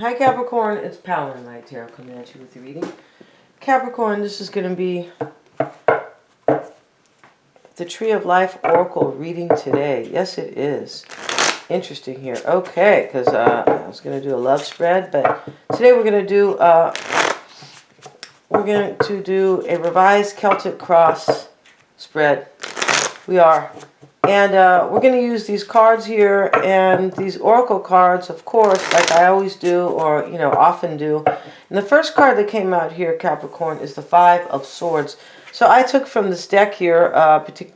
Hi Capricorn, it's Power and Light Tarot coming at you with the reading. Capricorn, this is going to be the Tree of Life Oracle reading today. Yes, it is. Interesting here. Okay, because I was going to do a love spread, but today we're going to do a revised Celtic cross spread. We are. And we're going to use these cards here and these oracle cards, of course, like I always do, or, often do. And the first card that came out here, Capricorn, is the Five of Swords. So I took from this deck here,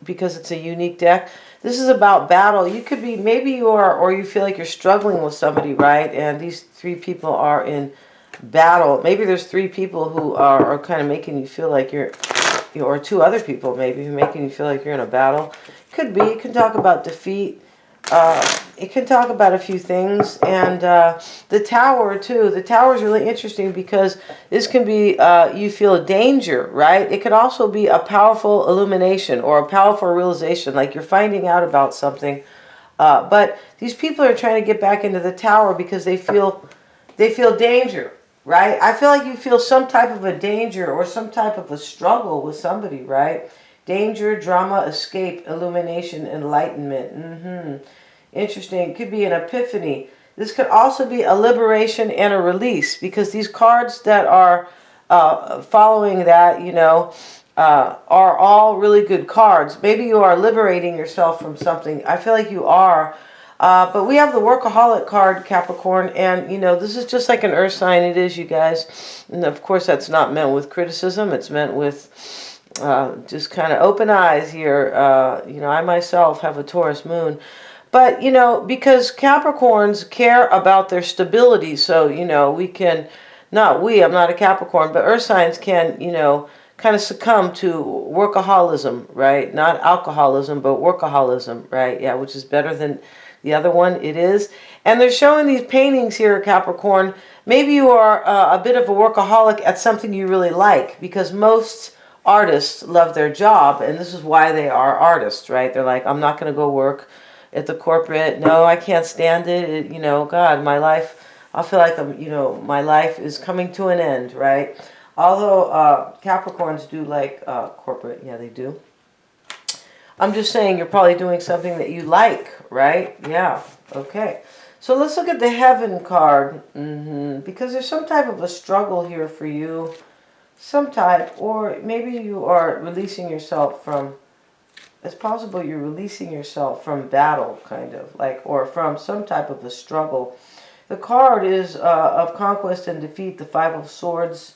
because it's a unique deck. This is about battle. You could be, maybe you are, or you feel like you're struggling with somebody, right? And these three people are in battle. Maybe there's three people who are kind of making you feel like you're, or two other people maybe, who are making you feel like you're in a battle. Could be. It can talk about defeat. It can talk about a few things. And the Tower, too. The Tower is really interesting because this can be, you feel a danger, right? It could also be a powerful illumination or a powerful realization, like you're finding out about something. But these people are trying to get back into the Tower because they feel danger, right? I feel like you feel some type of a danger or some type of a struggle with somebody, right? Danger, drama, escape, illumination, enlightenment. Interesting. It could be an epiphany. This could also be a liberation and a release, because these cards that are following that, are all really good cards. Maybe you are liberating yourself from something. I feel like you are. But we have the Workaholic card, Capricorn, and, this is just like an earth sign. It is, you guys. And, of course, that's not meant with criticism. It's meant with just kind of open eyes here. I myself have a Taurus moon. But, because Capricorns care about their stability. So, we can, I'm not a Capricorn, but earth signs can, kind of succumb to workaholism, right? Not alcoholism, but workaholism, right? Yeah, which is better than the other one. It is. And they're showing these paintings here, Capricorn. Maybe you are a bit of a workaholic at something you really like, because most artists love their job, and this is why they are artists, right? They're like, I'm not going to go work at the corporate. No, I can't stand it. God, my life, I feel like my life is coming to an end, right? Although Capricorns do like corporate. Yeah, they do. I'm just saying you're probably doing something that you like, right? Yeah, okay. So let's look at the Heaven card, because there's some type of a struggle here for you. Some type, or maybe you are releasing yourself from, it's possible you're releasing yourself from battle, kind of, like, or from some type of a struggle. The card is of conquest and defeat, the Five of Swords.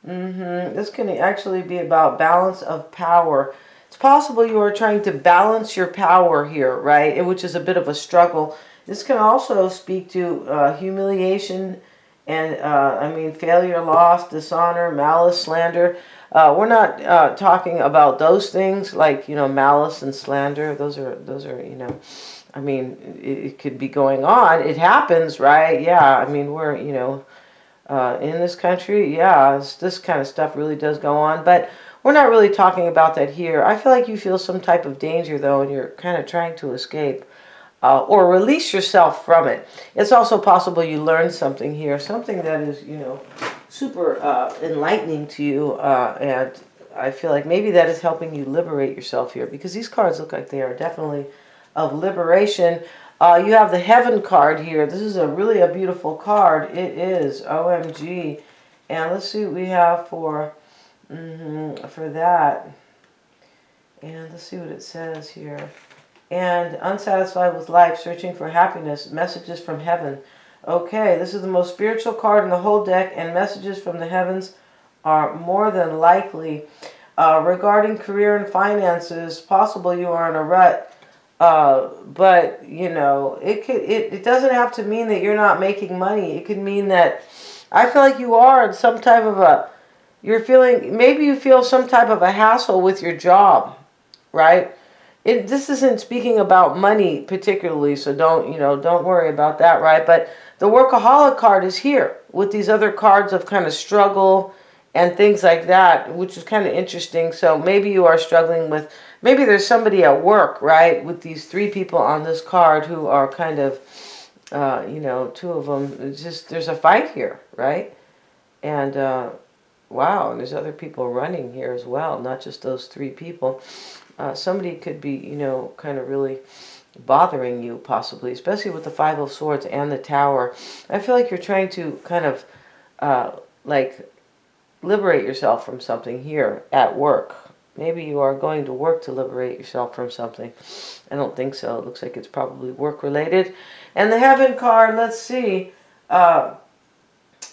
This can actually be about balance of power. It's possible you are trying to balance your power here, right? Which is a bit of a struggle. This can also speak to humiliation, and failure, loss, dishonor, malice, slander. We're not talking about those things like, malice and slander. Those are, it could be going on. It happens, right? Yeah, we're, in this country, yeah, this kind of stuff really does go on. But we're not really talking about that here. I feel like you feel some type of danger, though, and you're kind of trying to escape. Or release yourself from it. It's also possible you learn something here, something that is, super enlightening to you, and I feel like maybe that is helping you liberate yourself here, because these cards look like they are definitely of liberation. You have the Heaven card here. This is really a beautiful card. It is, OMG. And let's see what we have for that. And let's see what it says here. And unsatisfied with life, searching for happiness, messages from heaven. Okay, this is the most spiritual card in the whole deck, and messages from the heavens are more than likely. Regarding career and finances, possible you are in a rut, but it doesn't have to mean that you're not making money. It could mean that I feel like you are in some type of maybe you feel some type of a hassle with your job, right? This isn't speaking about money particularly, so don't worry about that, right? But the Workaholic card is here with these other cards of kind of struggle and things like that, which is kind of interesting. So maybe you are struggling with, maybe there's somebody at work, right, with these three people on this card who are kind of You know, two of them, it's just, there's a fight here, right? And wow, and there's other people running here as well, not just those three people. Somebody could be, you know, kind of really bothering you, possibly, especially with the Five of Swords and the Tower. I feel like you're trying to kind of, like, liberate yourself from something here at work. Maybe you are going to work to liberate yourself from something. I don't think so. It looks like it's probably work-related. And the Heaven card, let's see.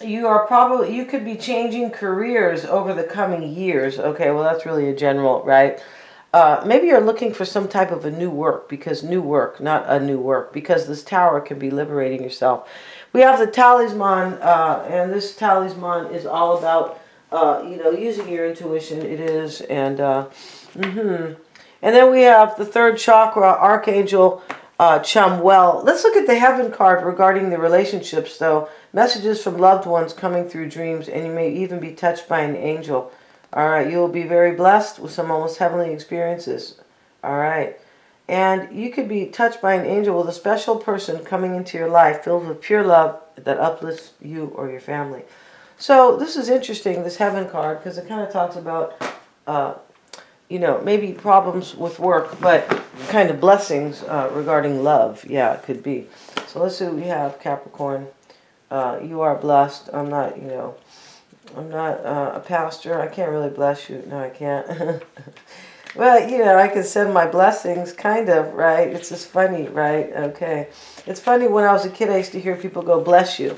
You could be changing careers over the coming years. Okay, well, that's really a general, right? Maybe you're looking for some type of a new work, because new work, not a new work, because this Tower can be liberating yourself. We have the Talisman, and this Talisman is all about, you know, using your intuition. It is, and and then we have the third chakra, Archangel Chumwell. Let's look at the Heaven card regarding the relationships, though. Messages from loved ones coming through dreams, and you may even be touched by an angel. All right, you will be very blessed with some almost heavenly experiences. All right. And you could be touched by an angel with a special person coming into your life filled with pure love that uplifts you or your family. So this is interesting, this Heaven card, because it kind of talks about, you know, maybe problems with work, but kind of blessings regarding love. Yeah, it could be. So let's see what we have, Capricorn. You are blessed. I'm not, you know, I'm not a pastor. I can't really bless you. No, I can't. Well, you know, I can send my blessings, kind of, right? It's just funny, right? Okay. It's funny, when I was a kid, I used to hear people go, bless you.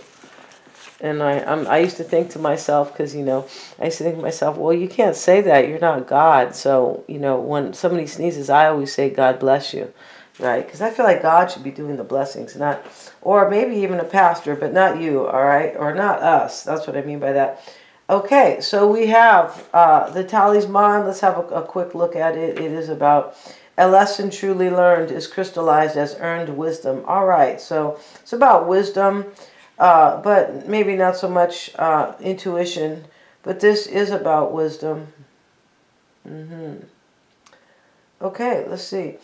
And I used to think to myself, because, you know, I used to think to myself, well, you can't say that. You're not God. So, you know, when somebody sneezes, I always say, God bless you, right? Because I feel like God should be doing the blessings, not, or maybe even a pastor, but not you, all right? Or not us. That's what I mean by that. Okay, so we have the Talisman. Let's have a quick look at it. It is about a lesson truly learned is crystallized as earned wisdom. All right, so it's about wisdom, but maybe not so much intuition, but this is about wisdom. Okay, let's see.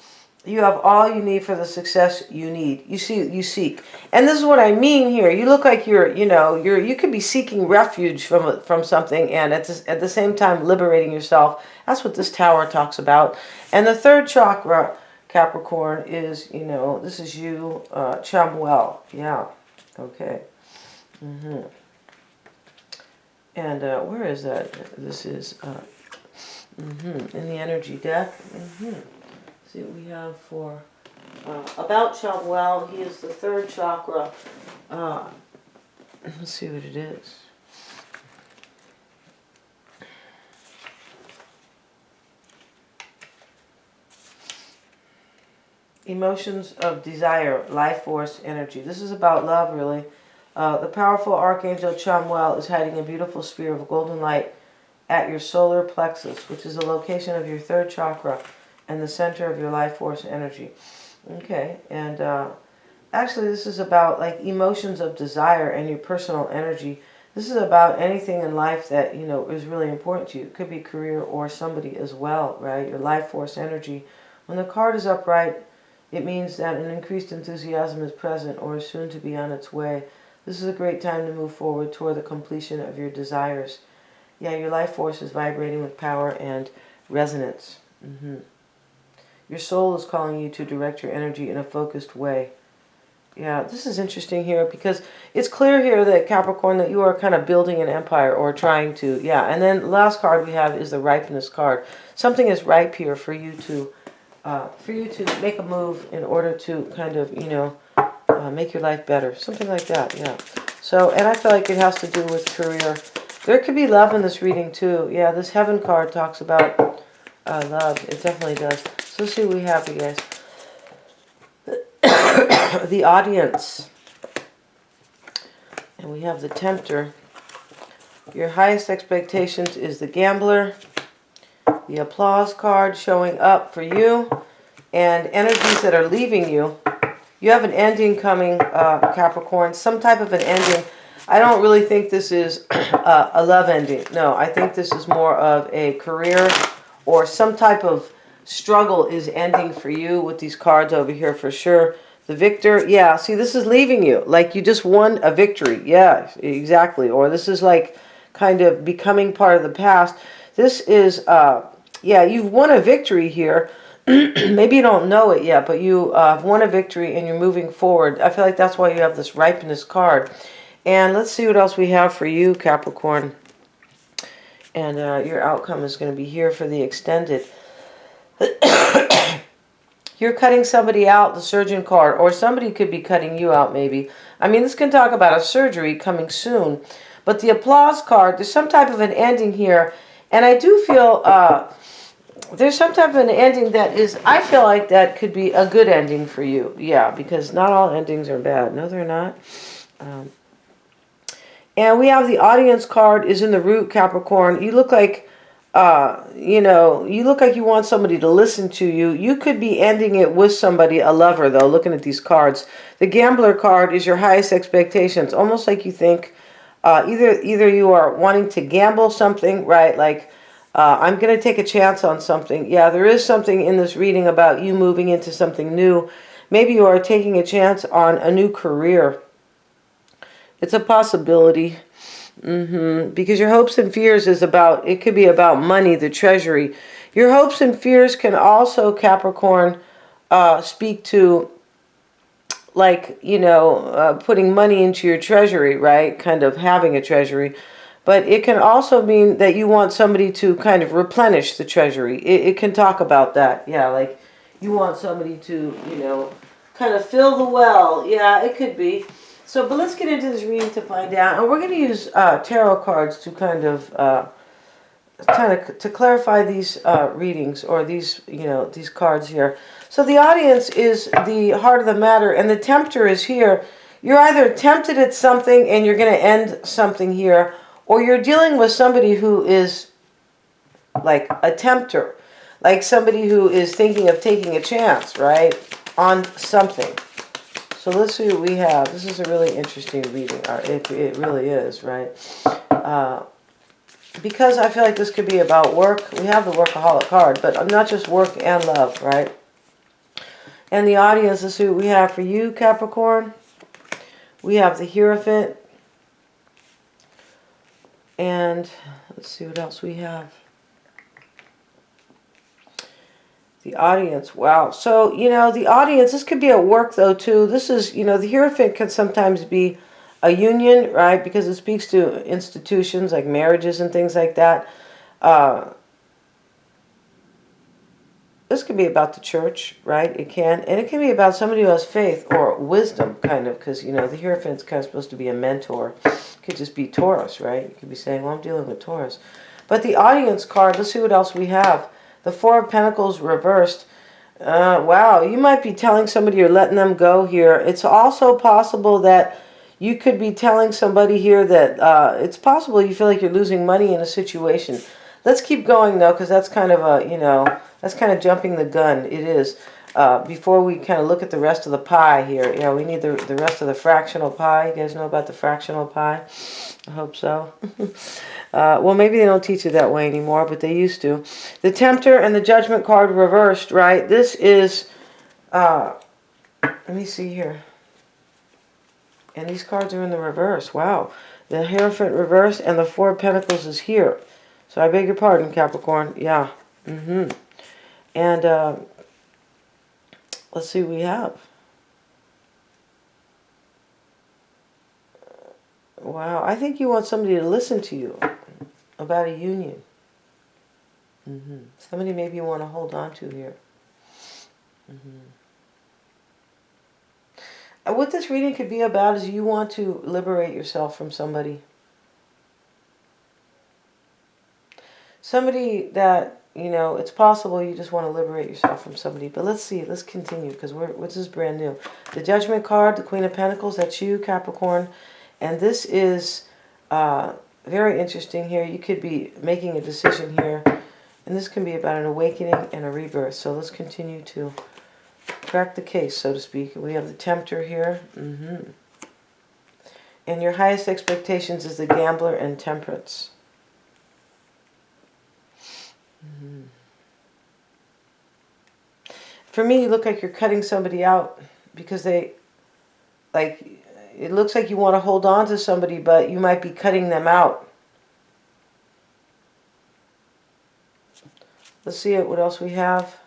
You have all you need for the success you need. You seek. And this is what I mean here. You look like you could be seeking refuge from something, and at the same time liberating yourself. That's what this Tower talks about. And the third chakra, Capricorn, is, you know, this is you, Chumwell. Yeah. Okay. And where is that? This is in the energy deck. See what we have for about Chumwell. He is the third chakra. Let's see what it is. Emotions of desire, life force, energy. This is about love, really. The powerful Archangel Chumwell is hiding a beautiful sphere of golden light at your solar plexus, which is the location of your third chakra and the center of your life force energy. Okay, and actually this is about like emotions of desire and your personal energy. This is about anything in life that, you know, is really important to you. It could be career or somebody as well, right? Your life force energy. When the card is upright, it means that an increased enthusiasm is present or is soon to be on its way. This is a great time to move forward toward the completion of your desires. Yeah, your life force is vibrating with power and resonance. Your soul is calling you to direct your energy in a focused way. Yeah, this is interesting here because it's clear here that Capricorn, that you are kind of building an empire or trying to, yeah. And then the last card we have is the ripeness card. Something is ripe here for you to make a move in order to kind of, you know, make your life better. Something like that, yeah. So, and I feel like it has to do with career. There could be love in this reading too. Yeah, this Heaven card talks about love. It definitely does. So let's see what we have, you guys. The Audience. And we have the Tempter. Your highest expectations is the Gambler. The Applause card showing up for you. And energies that are leaving you. You have an ending coming, Capricorn. Some type of an ending. I don't really think this is a love ending. No, I think this is more of a career or some type of struggle is ending for you with these cards over here for sure. The victor, yeah, see, this is leaving you. Like you just won a victory. Yeah, exactly. Or this is like kind of becoming part of the past. This is, yeah, you've won a victory here. Maybe you don't know it yet, but you have won a victory and you're moving forward. I feel like that's why you have this ripeness card. And let's see what else we have for you, Capricorn. And your outcome is going to be here for the extended. You're cutting somebody out, the surgeon card, or somebody could be cutting you out maybe. I mean, this can talk about a surgery coming soon. But the applause card, there's some type of an ending here. And I do feel there's some type of an ending that is, I feel like that could be a good ending for you. Yeah, because not all endings are bad. No, they're not. And we have the audience card is in the root, Capricorn. You look like, you know, you look like you want somebody to listen to you. You could be ending it with somebody, a lover, though, looking at these cards. The gambler card is your highest expectations. Almost like you think either you are wanting to gamble something, right? Like, I'm going to take a chance on something. Yeah, there is something in this reading about you moving into something new. Maybe you are taking a chance on a new career. It's a possibility. Because your hopes and fears is about, it could be about money, the treasury. Your hopes and fears can also, Capricorn, speak to, like, you know, putting money into your treasury, right? Kind of having a treasury. But it can also mean that you want somebody to kind of replenish the treasury. It can talk about that. Yeah, like you want somebody to, you know, kind of fill the well. Yeah, it could be. So, but let's get into this reading to find out. And we're going to use tarot cards to kind of to clarify these readings, or these, you know, these cards here. So the audience is the heart of the matter, and the tempter is here. You're either tempted at something and you're going to end something here, or you're dealing with somebody who is like a tempter, like somebody who is thinking of taking a chance, right, on something. So let's see what we have. This is a really interesting reading. It really is, right? Because I feel like this could be about work. We have the workaholic card, but not just work and love, right? And the audience, let's see what we have for you, Capricorn. We have the Hierophant. And let's see what else we have. The audience, wow. So, you know, the audience, this could be at work, though, too. This is, you know, the Hierophant can sometimes be a union, right? Because it speaks to institutions like marriages and things like that. This could be about the church, right? It can. And it can be about somebody who has faith or wisdom, kind of. Because, you know, the Hierophant's kind of supposed to be a mentor. It could just be Taurus, right? You could be saying, well, I'm dealing with Taurus. But the audience card, let's see what else we have. The Four of Pentacles reversed. Wow, you might be telling somebody you're letting them go here. It's also possible that you could be telling somebody here that it's possible you feel like you're losing money in a situation. Let's keep going, though, because that's kind of a, you know, that's kind of jumping the gun. It is. Before we kind of look at the rest of the pie here. Yeah, we need the rest of the fractional pie. You guys know about the fractional pie? I hope so. Well, maybe they don't teach it that way anymore, but they used to. The Tempter and the Judgment card reversed, right? This is, let me see here. And these cards are in the reverse. Wow. The Hierophant reversed and the Four of Pentacles is here. So I beg your pardon, Capricorn. Yeah. And let's see what we have. Wow. I think you want somebody to listen to you about a union. Somebody maybe you want to hold on to here. What this reading could be about is you want to liberate yourself from somebody. Somebody that, you know, it's possible you just want to liberate yourself from somebody. But let's see. Let's continue because this is brand new. The Judgment card, the Queen of Pentacles, that's you, Capricorn. And this is very interesting here. You could be making a decision here. And this can be about an awakening and a rebirth. So let's continue to crack the case, so to speak. We have the Tempter here. And your highest expectations is the Gambler and Temperance. For me, you look like you're cutting somebody out. because they, like, it looks like you want to hold on to somebody, but you might be cutting them out. Let's see what else we have.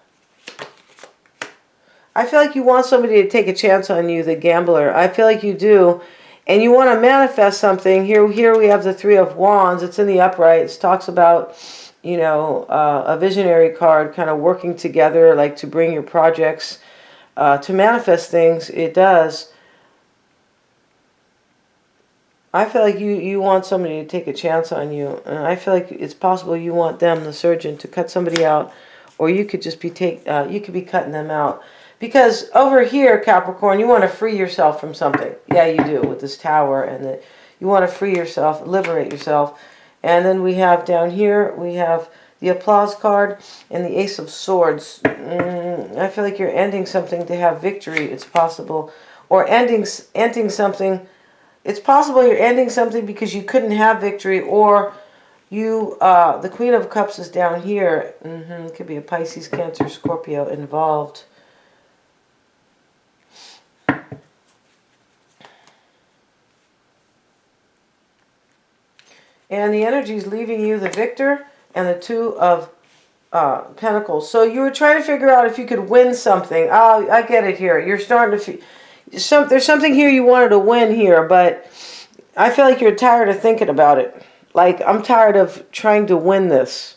I feel like you want somebody to take a chance on you, the gambler. I feel like you do. And you want to manifest something. Here we have the Three of Wands. It's in the upright. It talks about, you know, a visionary card, kind of working together, like to bring your projects, to manifest things. It does. I feel like you want somebody to take a chance on you. And I feel like it's possible you want them, the surgeon, to cut somebody out. Or you could just be you could be cutting them out. Because over here, Capricorn, you want to free yourself from something. Yeah, you do, with this Tower. And you want to free yourself, liberate yourself. And then we have down here, we have the Applause card and the Ace of Swords. I feel like you're ending something to have victory. It's possible. Or ending something. It's possible you're ending something because you couldn't have victory. Or you, the Queen of Cups is down here. It could be a Pisces, Cancer, Scorpio involved. And the energy is leaving you the Victor and the Two of Pentacles. So you were trying to figure out if you could win something. Oh, I get it here. You're starting to... there's something here you wanted to win here, but I feel like you're tired of thinking about it. Like, I'm tired of trying to win this.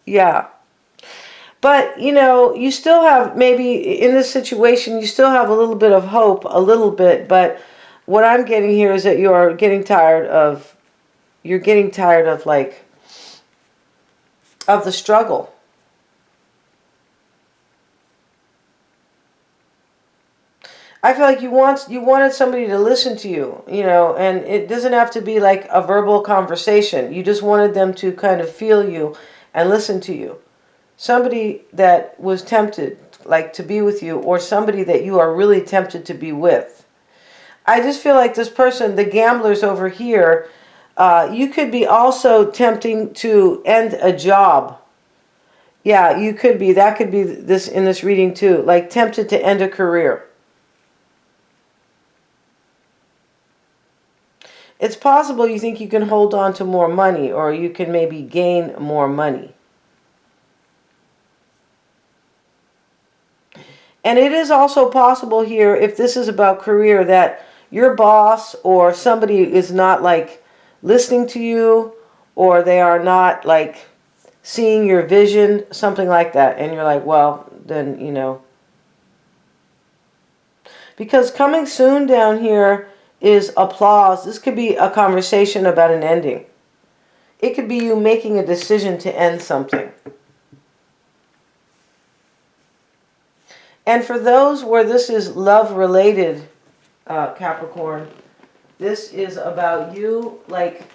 Yeah. But, you know, you still have, maybe in this situation, you still have a little bit of hope, a little bit, but... what I'm getting here is that you're getting tired of, like, of the struggle. I feel like you wanted somebody to listen to you, you know, and it doesn't have to be like a verbal conversation. You just wanted them to kind of feel you and listen to you. Somebody that was tempted, like, to be with you, or somebody that you are really tempted to be with. I just feel like this person, the gamblers over here, you could be also tempting to end a job. Yeah, you could be. That could be this in this reading too. Like, tempted to end a career. It's possible you think you can hold on to more money, or you can maybe gain more money. And it is also possible here, if this is about career, that your boss or somebody is not, like, listening to you, or they are not, like, seeing your vision, something like that. And you're like, well, then, you know. Because coming soon down here is applause. This could be a conversation about an ending. It could be you making a decision to end something. And for those where this is love-related, Capricorn, this is about you, like,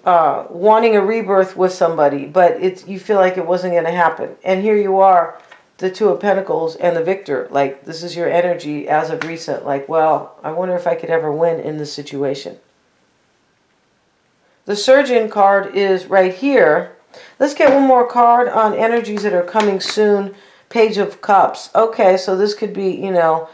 wanting a rebirth with somebody, but you feel like it wasn't going to happen. And here you are, the Two of Pentacles and the Victor. Like, this is your energy as of recent. Like, well, I wonder if I could ever win in this situation. The Surgeon card is right here. Let's get one more card on energies that are coming soon. Page of Cups. Okay, so this could be, you know,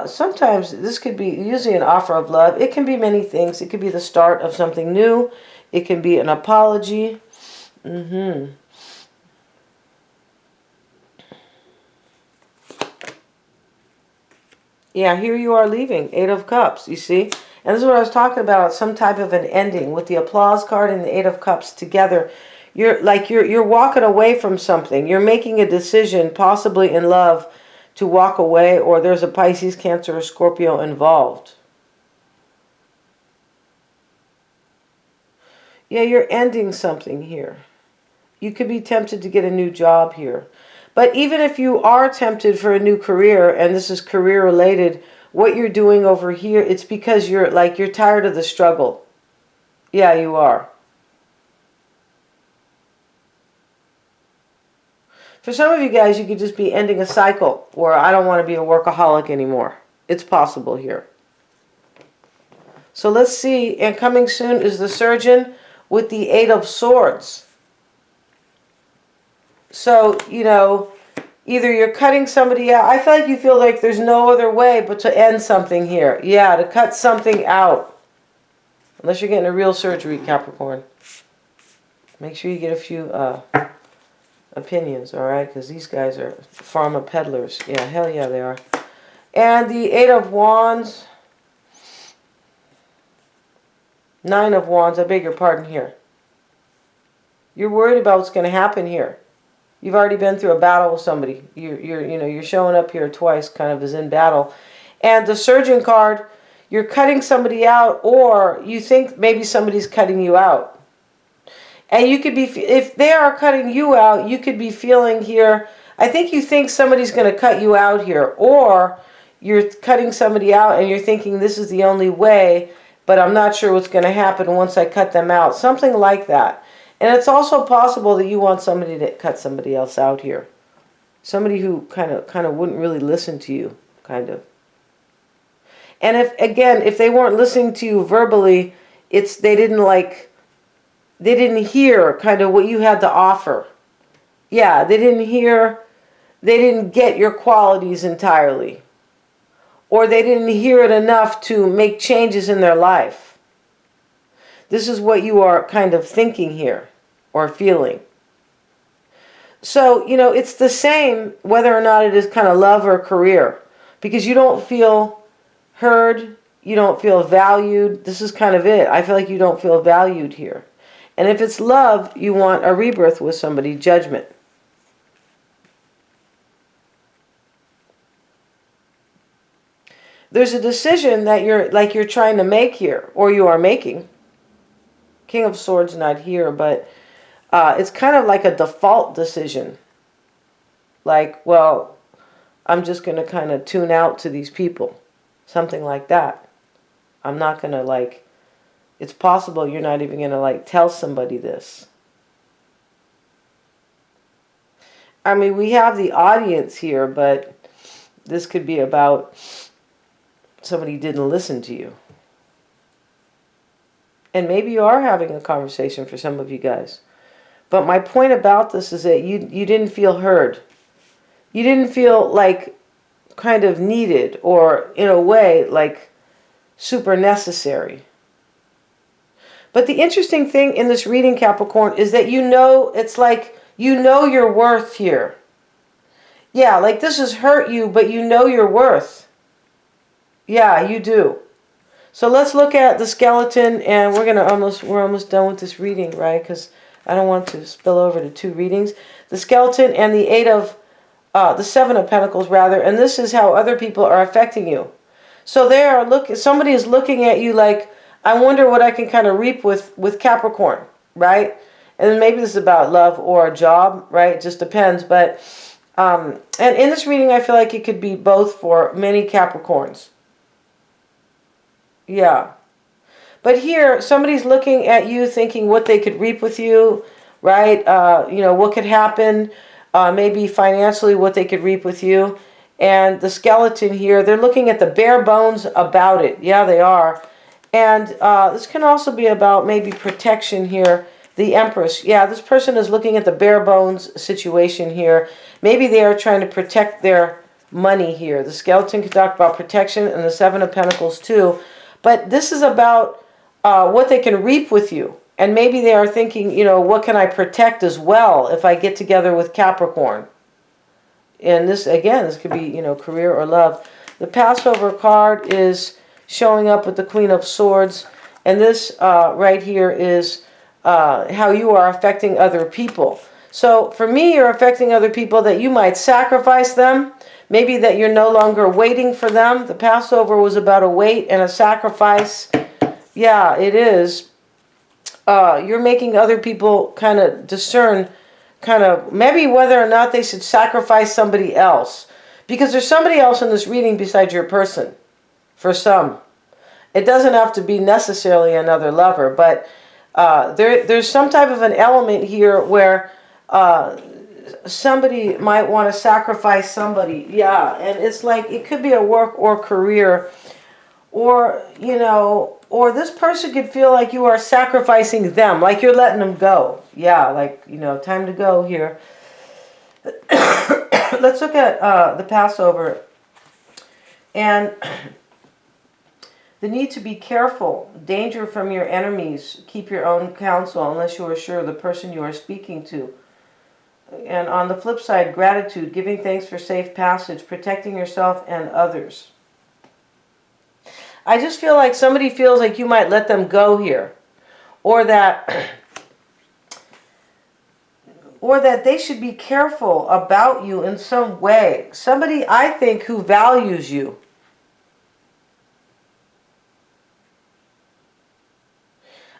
sometimes this could be usually an offer of love. It can be many things. It could be the start of something new. It can be an apology. Yeah, here you are leaving. Eight of Cups, you see? And this is what I was talking about, some type of an ending with the Applause card and the Eight of Cups together. You're walking away from something. You're making a decision, possibly in love, to walk away, or there's a Pisces, Cancer, or Scorpio involved. Yeah, you're ending something here. You could be tempted to get a new job here. But even if you are tempted for a new career, and this is career related, what you're doing over here, it's because you're tired of the struggle. Yeah, you are. For some of you guys, you could just be ending a cycle where I don't want to be a workaholic anymore. It's possible here. So let's see. And coming soon is the Surgeon with the Eight of Swords. So, you know, Either you're cutting somebody out. I feel like you feel like there's no other way but to end something here. Yeah, to cut something out. Unless you're getting a real surgery, Capricorn. Make sure you get a few opinions, all right? Because these guys are pharma peddlers. Yeah, hell yeah, they are. And the Eight of Wands. Nine of Wands. I beg your pardon here. You're worried about what's going to happen here. You've already been through a battle with somebody. You're showing up here twice, kind of as in battle. And the Surgeon card, you're cutting somebody out, or you think maybe somebody's cutting you out. And you could be, if they are cutting you out, you could be feeling here, I think you think somebody's going to cut you out here, or you're cutting somebody out and you're thinking this is the only way, but I'm not sure what's going to happen once I cut them out. Something like that. And it's also possible that you want somebody to cut somebody else out here. Somebody who kind of wouldn't really listen to you, kind of. And if they weren't listening to you verbally, they didn't hear kind of what you had to offer. Yeah, they didn't get your qualities entirely. Or they didn't hear it enough to make changes in their life. This is what you are kind of thinking here or feeling. So, it's the same whether or not it is kind of love or career. Because you don't feel heard, you don't feel valued. This is kind of it. I feel like you don't feel valued here. And if it's love, you want a rebirth with somebody, judgment. There's a decision that you're trying to make here, or you are making. King of Swords not here, but it's kind of like a default decision. Like, well, I'm just going to kind of tune out to these people. Something like that. I'm not going to it's possible you're not even going to tell somebody this. I mean, we have the audience here, but this could be about somebody didn't listen to you. And maybe you are having a conversation for some of you guys. But my point about this is that you didn't feel heard. You didn't feel kind of needed, or in a way super necessary. But the interesting thing in this reading, Capricorn, is that it's like you know your worth here. Yeah, this has hurt you, but you know your worth. Yeah, you do. So let's look at the skeleton, and we're almost done with this reading, right? Because I don't want to spill over to two readings. The skeleton and the Seven of Pentacles, rather, and this is how other people are affecting you. So somebody is looking at you like, I wonder what I can kind of reap with Capricorn, right? And then maybe this is about love or a job, right? It just depends. But and in this reading, I feel like it could be both for many Capricorns. Yeah. But here, somebody's looking at you thinking what they could reap with you, right? What could happen, maybe financially what they could reap with you. And the skeleton here, they're looking at the bare bones about it. Yeah, they are. And this can also be about maybe protection here. The Empress. Yeah, this person is looking at the bare bones situation here. Maybe they are trying to protect their money here. The skeleton could talk about protection, and the Seven of Pentacles too. But this is about what they can reap with you. And maybe they are thinking, what can I protect as well if I get together with Capricorn? And this, again, this could be, career or love. The Passover card is showing up with the Queen of Swords. And this right here is how you are affecting other people. So for me, you're affecting other people that you might sacrifice them. Maybe that you're no longer waiting for them. The Passover was about a wait and a sacrifice. Yeah, it is. You're making other people kind of discern, maybe whether or not they should sacrifice somebody else. Because there's somebody else in this reading besides your person. For some. It doesn't have to be necessarily another lover. But there's some type of an element here where somebody might want to sacrifice somebody. Yeah, and it's like it could be a work or career, or or this person could feel like you are sacrificing them, like you're letting them go. Yeah, time to go here. let's look at the Passover and the need to be careful. Danger from your enemies. Keep your own counsel unless you are sure the person you are speaking to. And on the flip side, gratitude, giving thanks for safe passage, protecting yourself and others. I just feel like somebody feels like you might let them go here. Or that they should be careful about you in some way. Somebody, I think, who values you.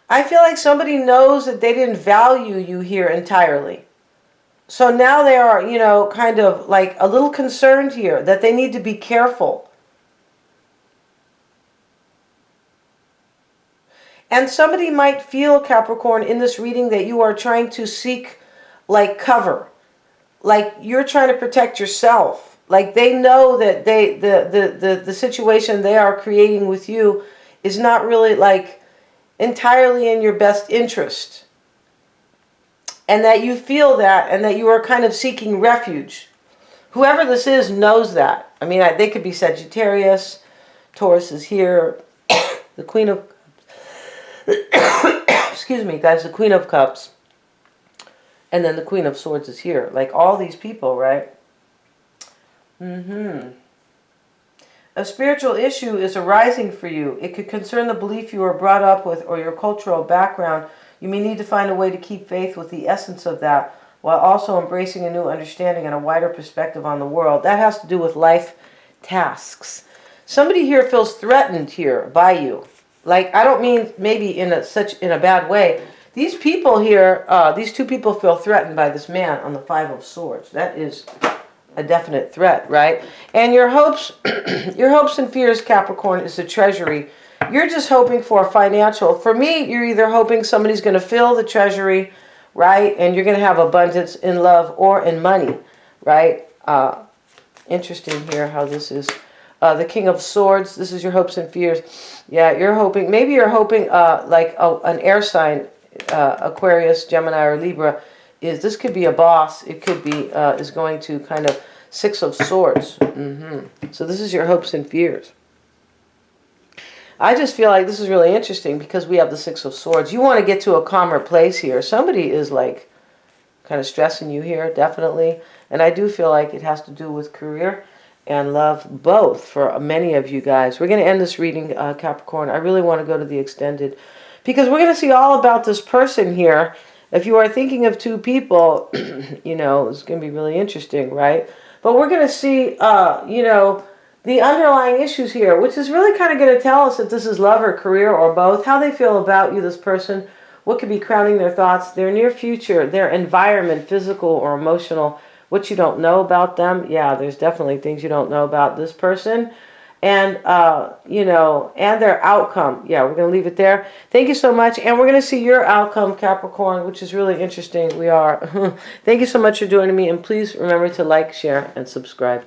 I feel like somebody knows that they didn't value you here entirely. So now they are, you know, kind of like a little concerned here that they need to be careful. And somebody might feel, Capricorn, in this reading that you are trying to seek like cover. Like you're trying to protect yourself. Like they know that the situation they are creating with you is not really like entirely in your best interest. And that you feel that, and that you are kind of seeking refuge. Whoever this is knows that. I mean, they could be Sagittarius. Taurus is here. The Queen of... Excuse me, guys. The Queen of Cups. And then the Queen of Swords is here. Like all these people, right? A spiritual issue is arising for you. It could concern the belief you were brought up with or your cultural background. You may need to find a way to keep faith with the essence of that while also embracing a new understanding and a wider perspective on the world. That has to do with life tasks. Somebody here feels threatened here by you. Like, I don't mean maybe in a bad way. These people here, these two people feel threatened by this man on the Five of Swords. That is a definite threat, right? And your hopes, your hopes and fears, Capricorn, is the treasury. You're just hoping for financial. For me, you're either hoping somebody's going to fill the treasury, right? And you're going to have abundance in love or in money, right? Interesting here how this is. The King of Swords, this is your hopes and fears. Yeah, you're hoping, maybe you're hoping like an air sign, Aquarius, Gemini, or Libra. This could be a boss. It could be, is going to kind of Six of Swords. So this is your hopes and fears. I just feel like this is really interesting because we have the Six of Swords. You want to get to a calmer place here. Somebody is like kind of stressing you here, definitely. And I do feel like it has to do with career and love, both for many of you guys. We're going to end this reading, Capricorn. I really want to go to the extended because we're going to see all about this person here. If you are thinking of two people, you know, it's going to be really interesting, right? But we're going to see, you know, the underlying issues here, which is really kind of going to tell us if this is love or career or both, how they feel about you, this person, what could be crowding their thoughts, their near future, their environment, physical or emotional, what you don't know about them. Yeah, there's definitely things you don't know about this person. And, you know, and their outcome. Yeah, we're going to leave it there. Thank you so much. And we're going to see your outcome, Capricorn, which is really interesting. We are. Thank you so much for joining me. And please remember to like, share, and subscribe.